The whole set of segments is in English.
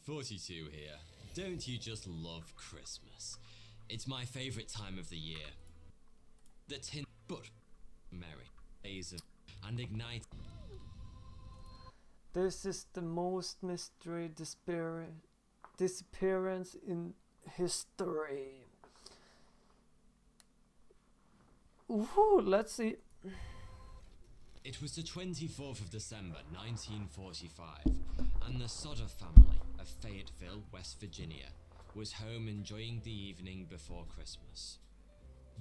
42 here. Don't you just love Christmas? It's my favorite time of the year. The tin but merry days of and ignite. This is the most mystery disappearance in history. Ooh, let's see. It was the 24th of December 1945, and the Sodder family of Fayetteville, West Virginia, was home enjoying the evening before Christmas.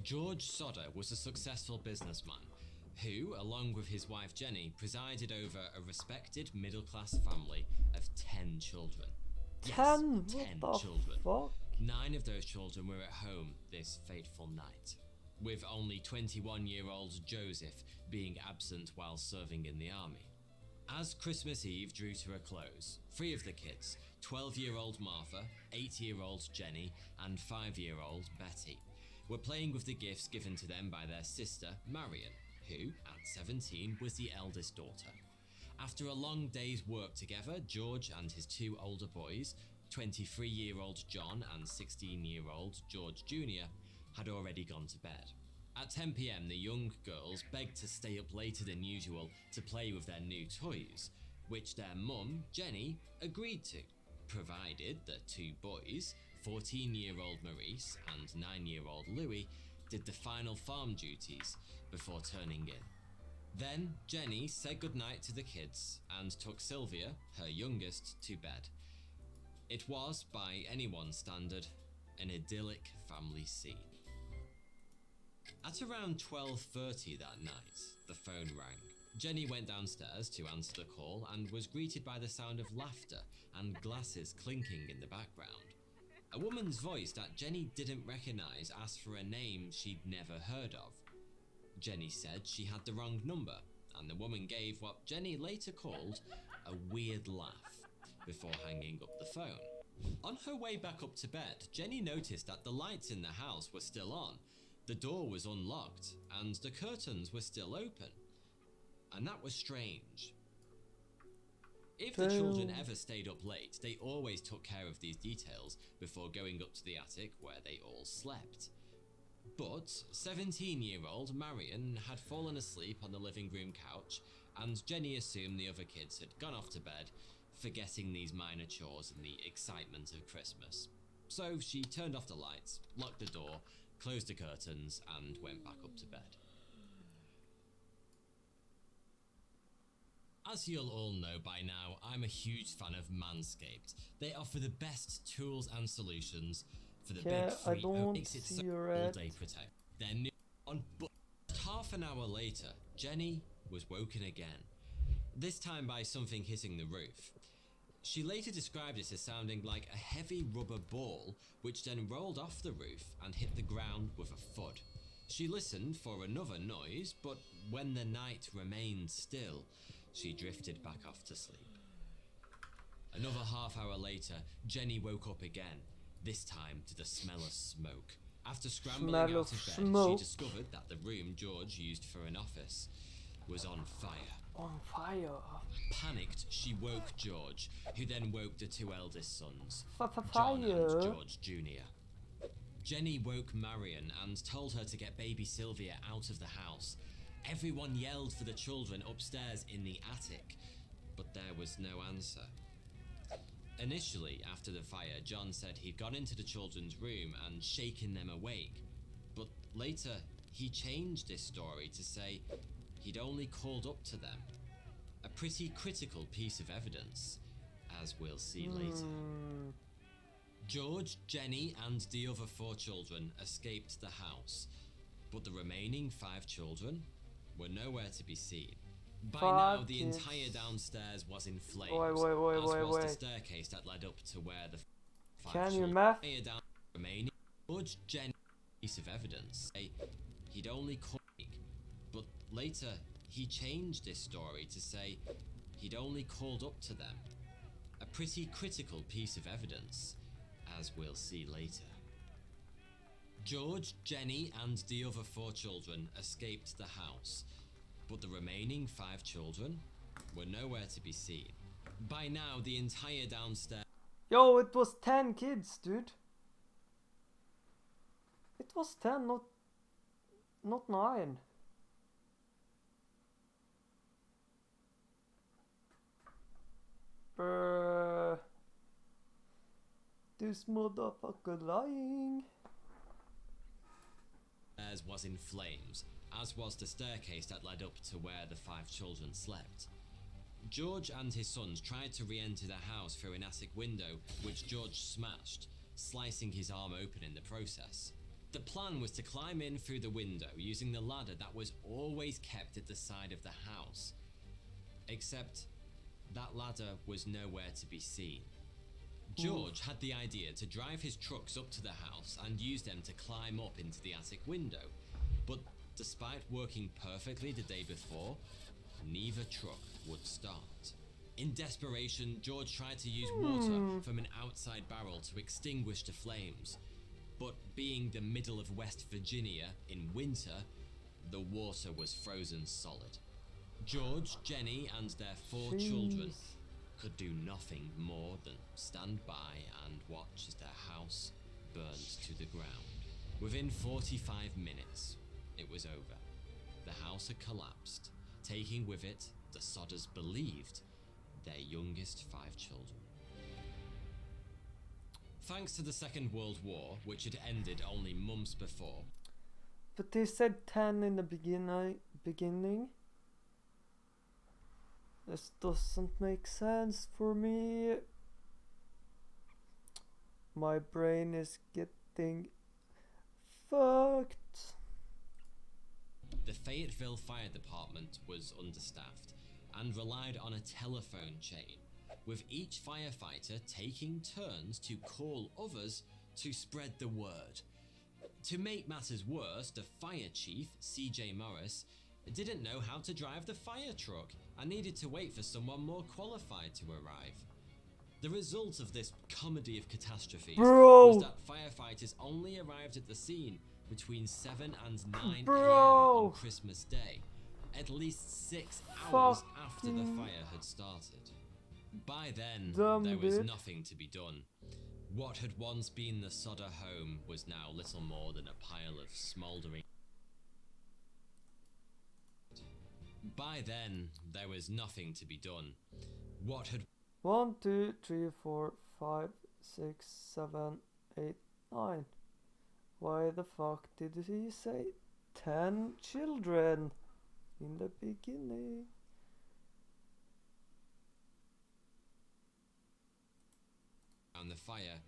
George Sodder was a successful businessman who, along with his wife Jenny, presided over a respected middle-class family of 10 children. 10? Yes, 10 children. Fuck? 9 of those children were at home this fateful night, with only 21-year-old Joseph being absent while serving in the army. As Christmas Eve drew to a close, 3 of the kids, 12-year-old Martha, 8-year-old Jenny, and 5-year-old Betty, were playing with the gifts given to them by their sister Marion, who, at 17, was the eldest daughter. After a long day's work together, George and his 2 older boys, 23-year-old John and 16-year-old George Jr., had already gone to bed. At 10 p.m, the young girls begged to stay up later than usual to play with their new toys, which their mum, Jenny, agreed to, provided the 2 boys, 14-year-old Maurice and 9-year-old Louis, did the final farm duties before turning in. Then Jenny said goodnight to the kids and took Sylvia, her youngest, to bed. It was, by anyone's standard, an idyllic family scene. At around 12:30 that night, the phone rang. Jenny went downstairs to answer the call and was greeted by the sound of laughter and glasses clinking in the background. A woman's voice that Jenny didn't recognise asked for a name she'd never heard of. Jenny said she had the wrong number, and the woman gave what Jenny later called a weird laugh before hanging up the phone. On her way back up to bed, Jenny noticed that the lights in the house were still on, the door was unlocked, and the curtains were still open. And that was strange. If the children ever stayed up late, they always took care of these details before going up to the attic where they all slept. But 17-year-old Marion had fallen asleep on the living room couch, and Jenny assumed the other kids had gone off to bed, forgetting these minor chores in the excitement of Christmas. So she turned off the lights, locked the door, closed the curtains, and went back up to bed. As you'll all know by now, I'm a huge fan of Manscaped. They offer the best tools and solutions for the big free. I don't Makes it see so your all ad. day protect. They're new on, but half an hour later, Jenny was woken again. This time by something hitting the roof. She later described it as sounding like a heavy rubber ball, which then rolled off the roof and hit the ground with a thud. She listened for another noise, but when the night remained still, she drifted back off to sleep. Another half hour later, Jenny woke up again, this time to the smell of smoke. After scrambling out of bed, she discovered that the room George used for an office was on fire. On fire? Panicked, she woke George, who then woke the 2 eldest sons, Fire. John and George Jr. Jenny woke Marion and told her to get baby Sylvia out of the house. Everyone yelled for the children upstairs in the attic, but there was no answer. Initially, after the fire, John said he'd gone into the children's room and shaken them awake, but later he changed this story to say he'd only called up to them. A pretty critical piece of evidence, as we'll see later. George, Jenny, and the other 4 children escaped the house, but the remaining 5 children were nowhere to be seen. By now, the entire downstairs was in flames, as was the staircase that led up to where the 5 children remaining. George, Jenny, piece of evidence. He'd only called, but later he changed this story to say he'd only called up to them. A pretty critical piece of evidence, as we'll see later. George, Jenny, and the other 4 children escaped the house, but the remaining 5 children were nowhere to be seen. By now, the entire downstairs Yo, it was 10 kids, dude. It was 10, not 9. This motherfucker lying. Theirs was in flames, as was the staircase that led up to where the 5 children slept. George and his sons tried to re-enter the house through an attic window, which George smashed, slicing his arm open in the process. The plan was to climb in through the window using the ladder that was always kept at the side of the house. Except that ladder was nowhere to be seen. George had the idea to drive his trucks up to the house and use them to climb up into the attic window, but despite working perfectly the day before, neither truck would start. In desperation, George tried to use water from an outside barrel to extinguish the flames, but being the middle of West Virginia in winter, the water was frozen solid. George, Jenny, and their 4 children could do nothing more than stand by and watch as their house burned to the ground. Within 45 minutes, it was over. The house had collapsed, taking with it, the Sodders believed, their youngest 5 children. Thanks to the Second World War, which had ended only months before. But they said 10 in the beginning. This doesn't make sense for me. My brain is getting fucked. The Fayetteville Fire Department was understaffed and relied on a telephone chain, with each firefighter taking turns to call others to spread the word. To make matters worse, the fire chief, C.J. Morris, didn't know how to drive the fire truck and needed to wait for someone more qualified to arrive. The result of this comedy of catastrophes was that firefighters only arrived at the scene between 7 and 9 a.m. on Christmas Day, at least 6 hours after the fire had started. By then, there was nothing to be done. What had once been the Sodder home was now little more than a pile of smouldering. By then, there was nothing to be done. What had 1, 2, 3, 4, 5, 6, 7, 8, 9. Why the fuck did he say 10 children in the beginning? on the fire,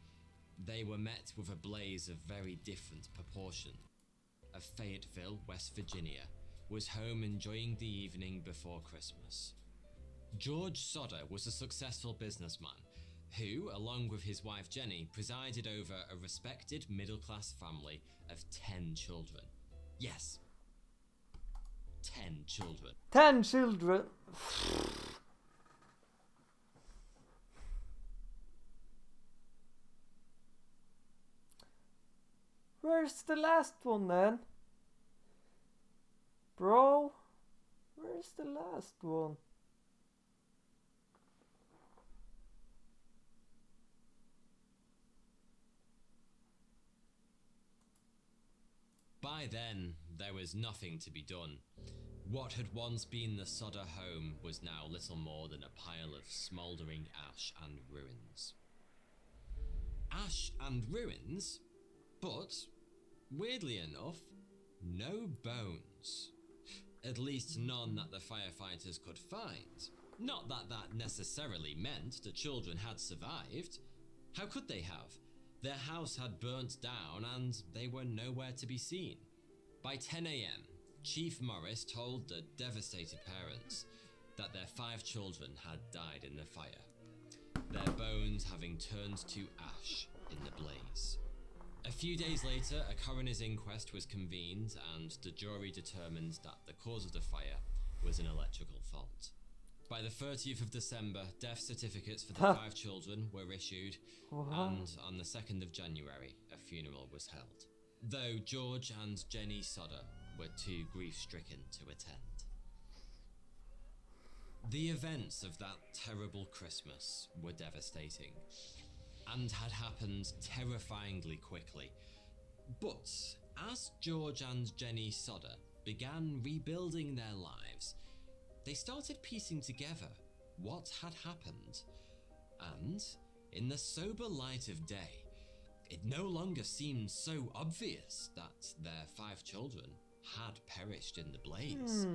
they were met with a blaze of very different proportion. Of Fayetteville, West Virginia, was home enjoying the evening before Christmas. George Sodder was a successful businessman who, along with his wife Jenny, presided over a respected middle-class family of 10 children. Yes, 10 children. 10 children! Where's the last one then? Bro, where's the last one? By then, there was nothing to be done. What had once been the Sodder home was now little more than a pile of smouldering ash and ruins. Ash and ruins? But, weirdly enough, no bones. At least none that the firefighters could find. Not that that necessarily meant the children had survived. How could they have? Their house had burnt down and they were nowhere to be seen. By 10 a.m, Chief Morris told the devastated parents that their 5 children had died in the fire, their bones having turned to ash in the blaze. A few days later, a coroner's inquest was convened and the jury determined that the cause of the fire was an electrical fault. By the 30th of December, death certificates for the 5 children were issued, and on the 2nd of January, a funeral was held. Though George and Jenny Sodder were too grief-stricken to attend. The events of that terrible Christmas were devastating. and had happened terrifyingly quickly. But as George and Jenny Sodder began rebuilding their lives, they started piecing together what had happened. And in the sober light of day, it no longer seemed so obvious that their 5 children had perished in the blaze.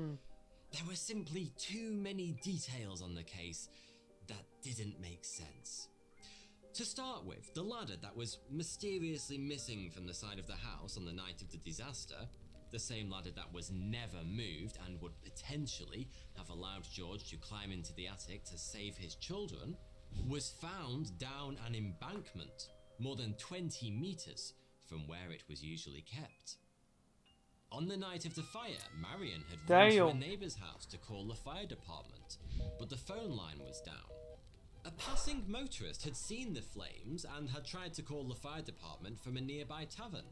There were simply too many details on the case that didn't make sense. To start with, the ladder that was mysteriously missing from the side of the house on the night of the disaster, the same ladder that was never moved and would potentially have allowed George to climb into the attic to save his children, was found down an embankment more than 20 meters from where it was usually kept. On the night of the fire, Marion had run to a neighbor's house to call the fire department, but the phone line was down. A passing motorist had seen the flames and had tried to call the fire department from a nearby tavern,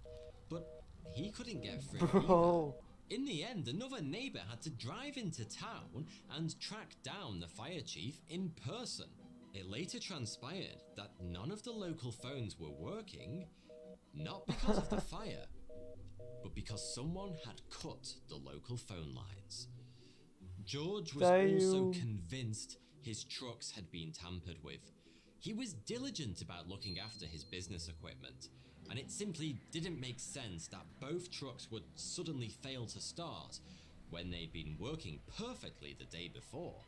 but he couldn't get through either. In the end, another neighbor had to drive into town and track down the fire chief in person. It later transpired that none of the local phones were working, not because of the fire, but because someone had cut the local phone lines. George was also convinced his trucks had been tampered with. He was diligent about looking after his business equipment, and it simply didn't make sense that both trucks would suddenly fail to start when they'd been working perfectly the day before.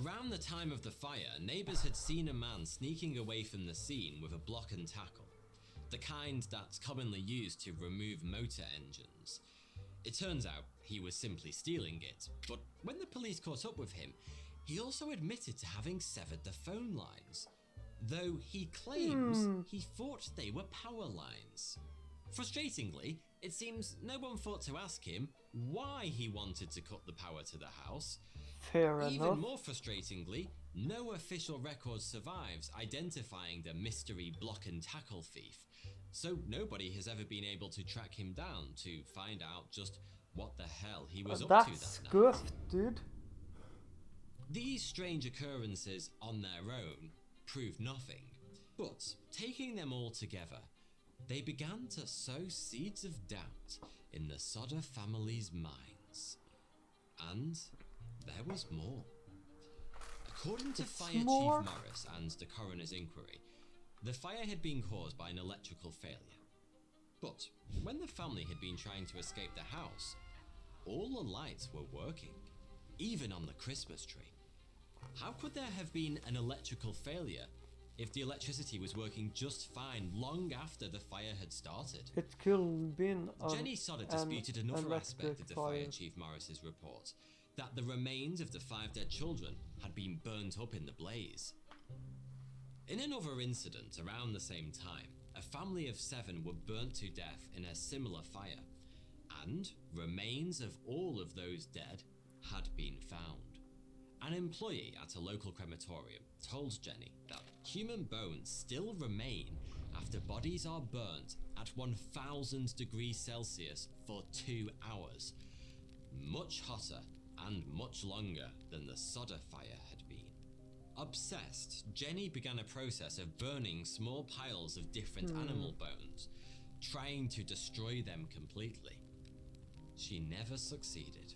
Around the time of the fire, neighbors had seen a man sneaking away from the scene with a block and tackle, the kind that's commonly used to remove motor engines. It turns out he was simply stealing it, but when the police caught up with him, he also admitted to having severed the phone lines, though he claims he thought they were power lines. Frustratingly, it seems no one thought to ask him why he wanted to cut the power to the house. Even more frustratingly, no official record survives identifying the mystery block and tackle thief, so nobody has ever been able to track him down to find out just what the hell he was up to that night. That's good, dude. These strange occurrences on their own proved nothing, but taking them all together, they began to sow seeds of doubt in the Sodder family's minds. And there was more. According to Fire Chief Morris and the coroner's inquiry, the fire had been caused by an electrical failure. But when the family had been trying to escape the house, all the lights were working, even on the Christmas tree. How could there have been an electrical failure if the electricity was working just fine long after the fire had started? It could have been Jenny Sodder disputed another aspect of the Fire Chief Morris's report, that the remains of the 5 dead children had been burnt up in the blaze. In another incident around the same time, a family of 7 were burnt to death in a similar fire, and remains of all of those dead had been found. An employee at a local crematorium told Jenny that human bones still remain after bodies are burnt at 1000 degrees Celsius for 2 hours, much hotter and much longer than the Sodder fire had been. Obsessed, Jenny began a process of burning small piles of different animal bones, trying to destroy them completely. She never succeeded.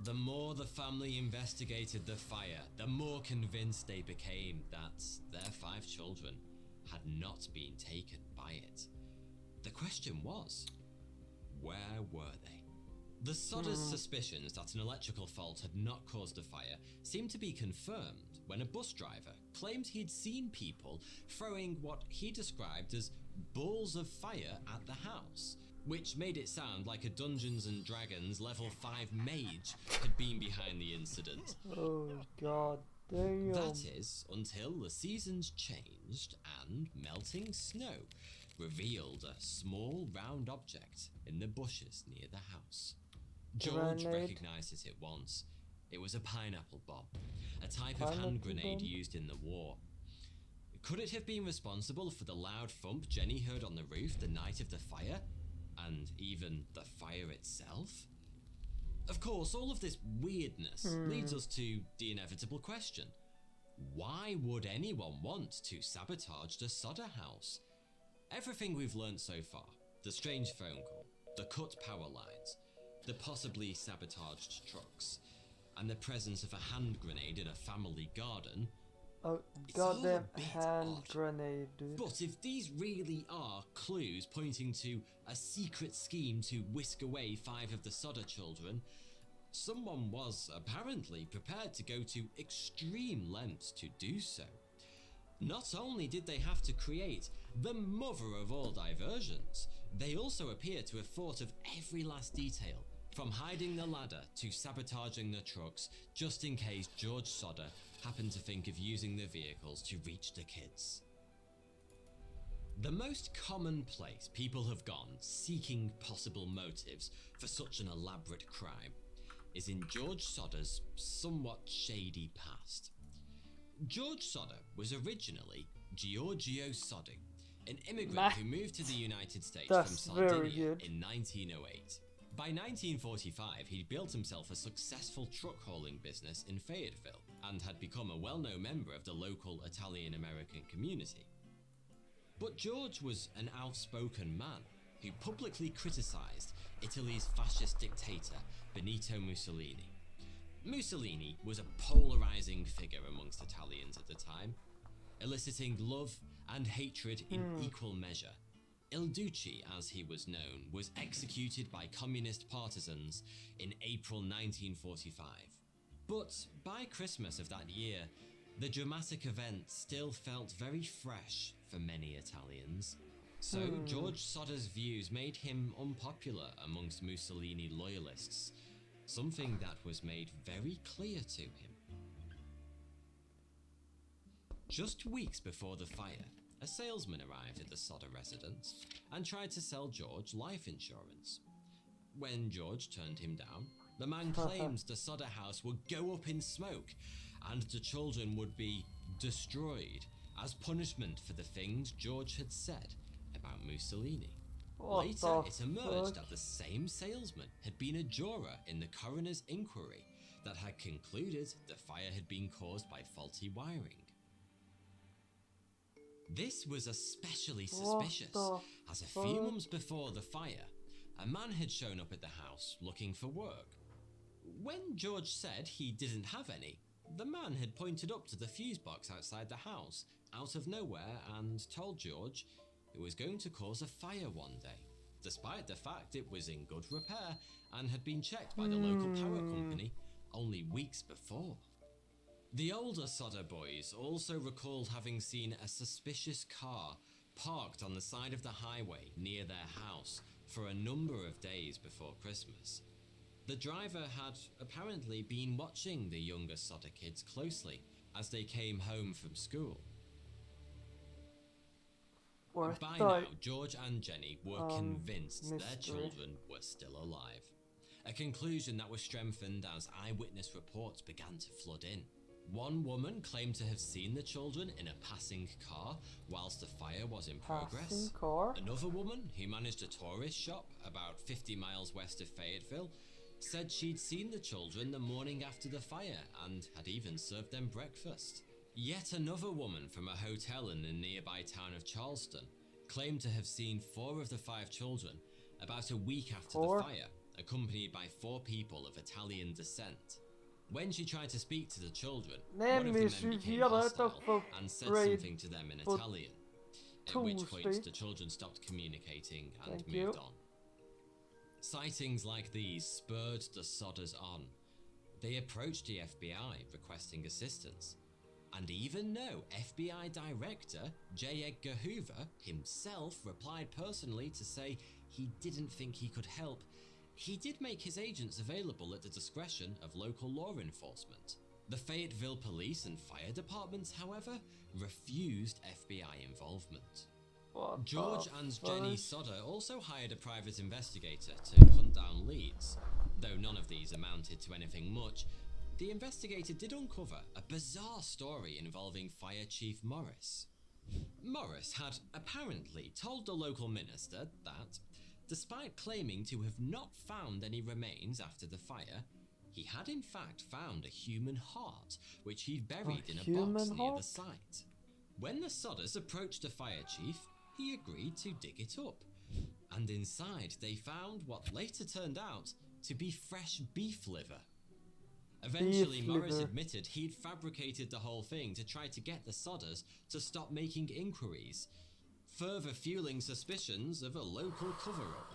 The more the family investigated the fire, the more convinced they became that their 5 children had not been taken by it. The question was, where were they? The Sodders' suspicions that an electrical fault had not caused the fire seemed to be confirmed when a bus driver claimed he'd seen people throwing what he described as balls of fire at the house, which made it sound like a Dungeons & Dragons level 5 mage had been behind the incident. Oh god damn. That is, until the seasons changed and melting snow revealed a small round object in the bushes near the house. George recognized it at once. It was a pineapple bomb, a type of hand grenade used in the war. Could it have been responsible for the loud thump Jenny heard on the roof the night of the fire? And even the fire itself? Of course, all of this weirdness leads us to the inevitable question. Why would anyone want to sabotage the Sodder house? Everything we've learned so far, the strange phone call, the cut power lines, the possibly sabotaged trucks, and the presence of a hand grenade in a family garden, Oh, it's all a goddamn bit hand odd. grenade, dude. But if these really are clues pointing to a secret scheme to whisk away 5 of the Sodder children, someone was apparently prepared to go to extreme lengths to do so. Not only did they have to create the mother of all diversions, they also appear to have thought of every last detail, from hiding the ladder to sabotaging the trucks, just in case George Sodder happened to think of using the vehicles to reach the kids. The most common place people have gone seeking possible motives for such an elaborate crime is in George Sodder's somewhat shady past. George Sodder was originally Giorgio Soddy, an immigrant who moved to the United States from Sardinia in 1908. By 1945, he'd built himself a successful truck hauling business in Fayetteville and had become a well-known member of the local Italian-American community. But George was an outspoken man who publicly criticised Italy's fascist dictator Benito Mussolini. Mussolini was a polarising figure amongst Italians at the time, eliciting love and hatred in equal measure. Il Duce, as he was known, was executed by communist partisans in April 1945. But by Christmas of that year, the dramatic event still felt very fresh for many Italians. So George Sodder's views made him unpopular amongst Mussolini loyalists, something that was made very clear to him. Just weeks before the fire, a salesman arrived at the Sodder residence and tried to sell George life insurance. When George turned him down, the man claimed the Sodder house would go up in smoke and the children would be destroyed as punishment for the things George had said about Mussolini. Later, it emerged that the same salesman had been a juror in the coroner's inquiry that had concluded the fire had been caused by faulty wiring. This was especially suspicious, as a few months before the fire, a man had shown up at the house looking for work. When George said he didn't have any, the man had pointed up to the fuse box outside the house, out of nowhere, and told George it was going to cause a fire one day, despite the fact it was in good repair and had been checked by the local power company only weeks before. The older Sodder boys also recalled having seen a suspicious car parked on the side of the highway near their house for a number of days before Christmas. The driver had apparently been watching the younger Sodder kids closely as they came home from school. By now, George and Jenny were convinced their children were still alive, a conclusion that was strengthened as eyewitness reports began to flood in. One woman claimed to have seen the children in a passing car whilst the fire was in progress. Another woman, who managed a tourist shop about 50 miles west of Fayetteville, said she'd seen the children the morning after the fire and had even served them breakfast. Yet another woman from a hotel in the nearby town of Charleston claimed to have seen 4 of the 5 children about a week after the fire, accompanied by 4 people of Italian descent. When she tried to speak to the children, one of the men became hostile and said something to them in Italian, at which point the children stopped communicating and moved on. Sightings like these spurred the Sodders on. They approached the FBI requesting assistance, and even though FBI Director J. Edgar Hoover himself replied personally to say he didn't think he could help, he did make his agents available at the discretion of local law enforcement. The Fayetteville Police and Fire Departments, however, refused FBI involvement. George and Jenny Sodder also hired a private investigator to hunt down leads. Though none of these amounted to anything much, the investigator did uncover a bizarre story involving Fire Chief Morris. Morris had apparently told the local minister that, despite claiming to have not found any remains after the fire, he had in fact found a human heart, which he'd buried in a human box near heart? the site. When the Sodders approached the fire chief, he agreed to dig it up. And inside they found what later turned out to be fresh beef liver. Eventually, Beef Morris liver. admitted he'd fabricated the whole thing to try to get the Sodders to stop making inquiries, further fueling suspicions of a local cover-up.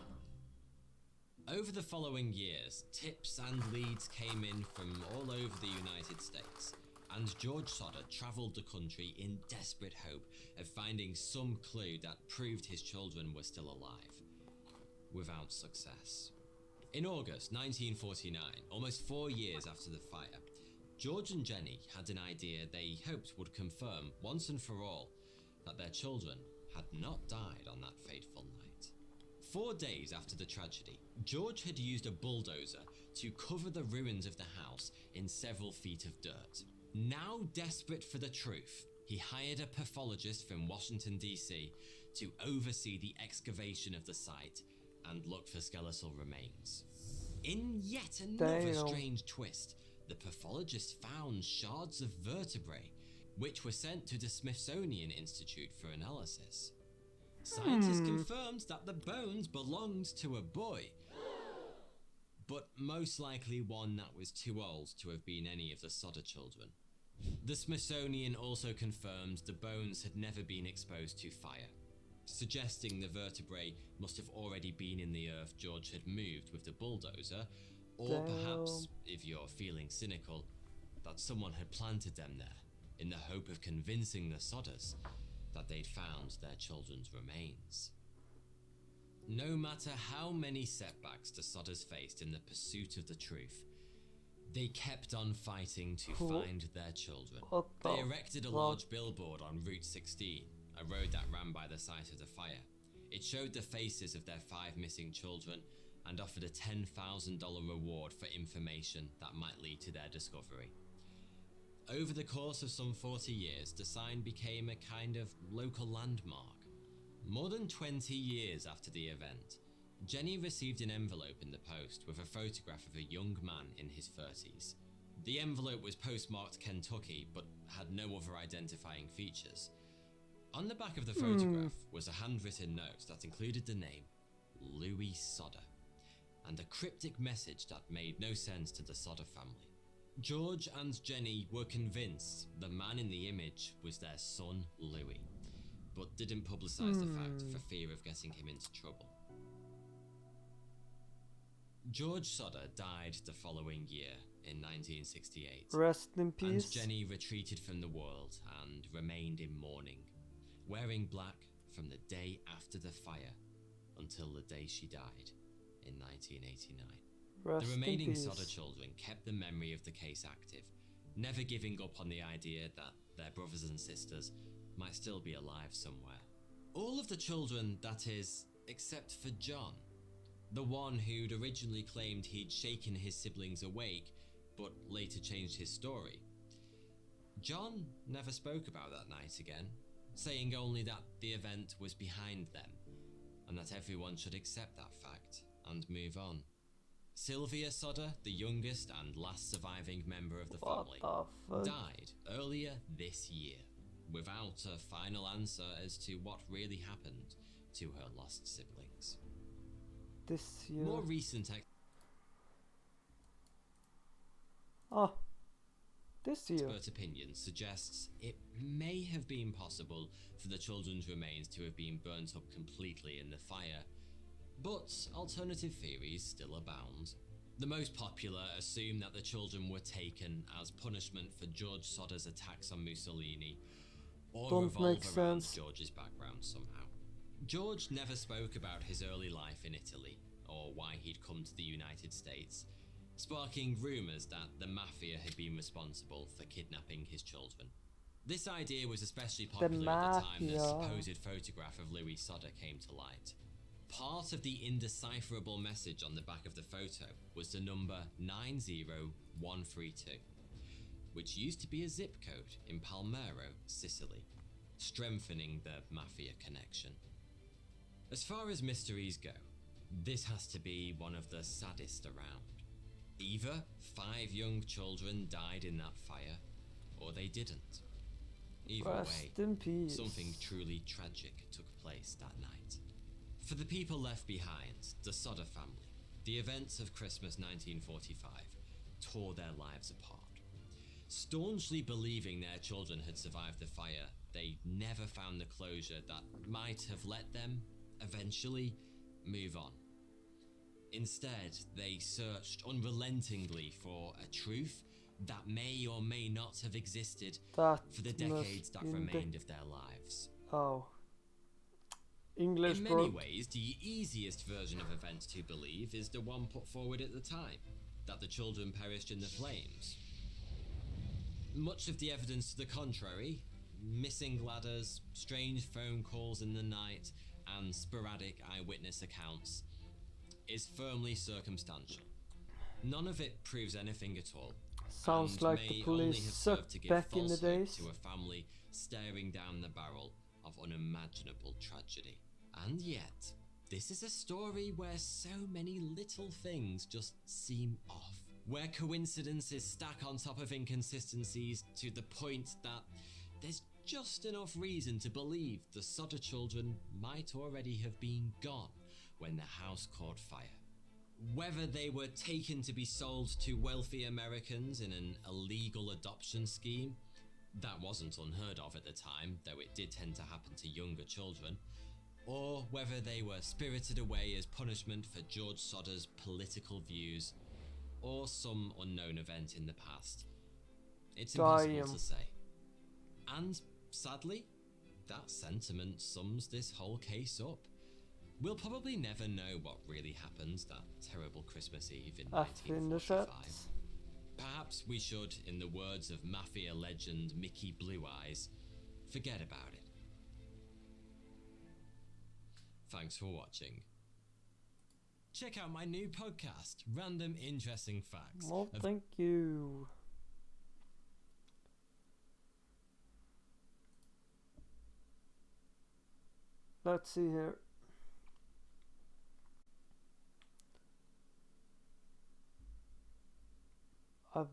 Over the following years, tips and leads came in from all over the United States, and George Sodder travelled the country in desperate hope of finding some clue that proved his children were still alive. Without success. In August 1949, almost 4 years after the fire, George and Jenny had an idea they hoped would confirm once and for all that their children had not died on that fateful night. 4 days after the tragedy, George had used a bulldozer to cover the ruins of the house in several feet of dirt. Now desperate for the truth, he hired a pathologist from Washington, D.C. to oversee the excavation of the site and look for skeletal remains. In yet another strange twist, the pathologist found shards of vertebrae, which were sent to the Smithsonian Institute for analysis. Scientists confirmed that the bones belonged to a boy, but most likely one that was too old to have been any of the Sodder children. The Smithsonian also confirmed the bones had never been exposed to fire, suggesting the vertebrae must have already been in the earth George had moved with the bulldozer, or perhaps, if you're feeling cynical, that someone had planted them there in the hope of convincing the Sodders that they'd found their children's remains. No matter how many setbacks the Sodders faced in the pursuit of the truth, they kept on fighting to find their children. They erected a large billboard on Route 16, a road that ran by the site of the fire. It showed the faces of their 5 missing children and offered a $10,000 reward for information that might lead to their discovery. Over the course of some 40 years, the sign became a kind of local landmark. More than 20 years after the event, Jenny received an envelope in the post with a photograph of a young man in his 30s. The envelope was postmarked Kentucky, but had no other identifying features. On the back of the photograph was a handwritten note that included the name Louis Sodder, and a cryptic message that made no sense to the Sodder family. George and Jenny were convinced the man in the image was their son Louis, but didn't publicise the fact for fear of getting him into trouble. George Sodder died the following year in 1968. Rest in peace. And Jenny retreated from the world and remained in mourning, wearing black from the day after the fire until the day she died in 1989. The remaining Sodder children kept the memory of the case active, never giving up on the idea that their brothers and sisters might still be alive somewhere. All of the children, that is, except for John, the one who'd originally claimed he'd shaken his siblings awake, but later changed his story. John never spoke about that night again, saying only that the event was behind them, and that everyone should accept that fact and move on. SYLVIA Sodder, the youngest and last surviving member of the family, died earlier this year, without a final answer as to what really happened to her lost siblings. This year. More recent this year. Expert opinion suggests it may have been possible for the children's remains to have been burnt up completely in the fire, but alternative theories still abound. The most popular assume that the children were taken as punishment for George Sodder's attacks on Mussolini, or revolve around George's background somehow. George never spoke about his early life in Italy, or why he'd come to the United States, sparking rumours that the mafia had been responsible for kidnapping his children. This idea was especially popular at the time the supposed photograph of Louis Sodder came to light. Part of the indecipherable message on the back of the photo was the number 90132, which used to be a zip code in Palmero, Sicily, strengthening the mafia connection. As far as mysteries go, this has to be one of the saddest around. Either 5 young children died in that fire, or they didn't. Either Rest way, in peace. something truly tragic took place that night. For the people left behind, the Sodder family, the events of Christmas 1945 tore their lives apart. Staunchly believing their children had survived the fire, they never found the closure that might have let them, eventually, move on. Instead, they searched unrelentingly for a truth that may or may not have existed That for the decades that remained of their lives. Oh. English In many broke. ways, the easiest version of events to believe is the one put forward at the time, that the children perished in the flames. Much of the evidence to the contrary, missing ladders, strange phone calls in the night, and sporadic eyewitness accounts, is firmly circumstantial. None of it proves anything at all. Sounds and like may the only police have sucked served to give back in the false hope days. to a family staring down the barrel of unimaginable tragedy. And yet, this is a story where so many little things just seem off, where coincidences stack on top of inconsistencies to the point that there's just enough reason to believe the Sodder children might already have been gone when the house caught fire. Whether they were taken to be sold to wealthy Americans in an illegal adoption scheme, that wasn't unheard of at the time, though it did tend to happen to younger children, or whether they were spirited away as punishment for George Sodder's political views, or some unknown event in the past. It's impossible to say. And sadly, that sentiment sums this whole case up. We'll probably never know what really happened that terrible Christmas Eve in 1945. Perhaps we should, in the words of mafia legend Mickey Blue Eyes, forget about it. Thanks for watching. Check out my new podcast, Random Interesting Facts. Well, thank you. Let's see here. I've